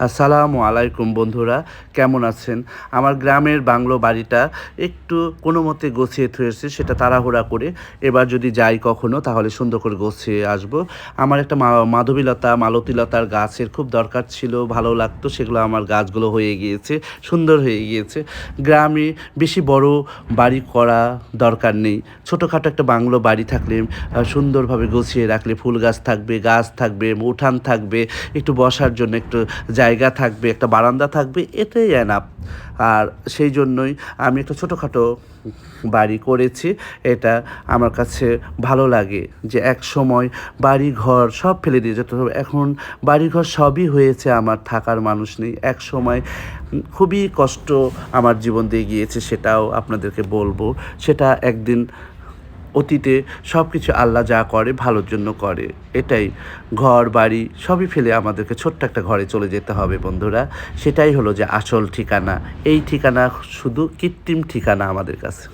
আসসালামু আলাইকুম বন্ধুরা, কেমন আছেন? আমার গ্রামের বাংলো বাড়িটা একটু কোনো মতে গুছিয়ে থুয়েছি, সেটা তাড়াহুড়া করে। এবার যদি যাই কখনো তাহলে সুন্দর করে গুছিয়ে আসবো। আমার একটা মাধবীলতা, মালতীলতার গাছের খুব দরকার ছিল, ভালো লাগতো, সেগুলো আমার গাছগুলো হয়ে গিয়েছে, সুন্দর হয়ে গিয়েছে। গ্রামে বেশি বড় বাড়ি করা দরকার নেই। ছোটোখাটো একটা বাংলো বাড়ি থাকলে সুন্দরভাবে গুছিয়ে রাখলে ফুল গাছ থাকবে, উঠান থাকবে, একটু বসার জন্য একটু জায়গা থাকবে, একটা বারান্দা থাকবে, এটাই এনাফ। আর সেই জন্যই আমি একটা ছোটোখাটো বাড়ি করেছি। এটা আমার কাছে ভালো লাগে যে একসময় বাড়ি ঘর সব ফেলে দিয়ে যেতে হবে, এখন বাড়ি ঘর সবই হয়েছে, আমার থাকার মানুষ নেই। একসময় খুবই কষ্ট আমার জীবন দিয়ে গিয়েছে, সেটাও আপনাদেরকে বলবো। সেটা একদিন অতীতে সব কিছু আল্লাহ যা করে ভালোর জন্য করে, এটাই। ঘর বাড়ি সবই ফেলে আমাদেরকে ছোট্ট একটা ঘরে চলে যেতে হবে বন্ধুরা। সেটাই হলো যে আসল ঠিকানা। এই ঠিকানা শুধু কৃত্রিম ঠিকানা আমাদের কাছে।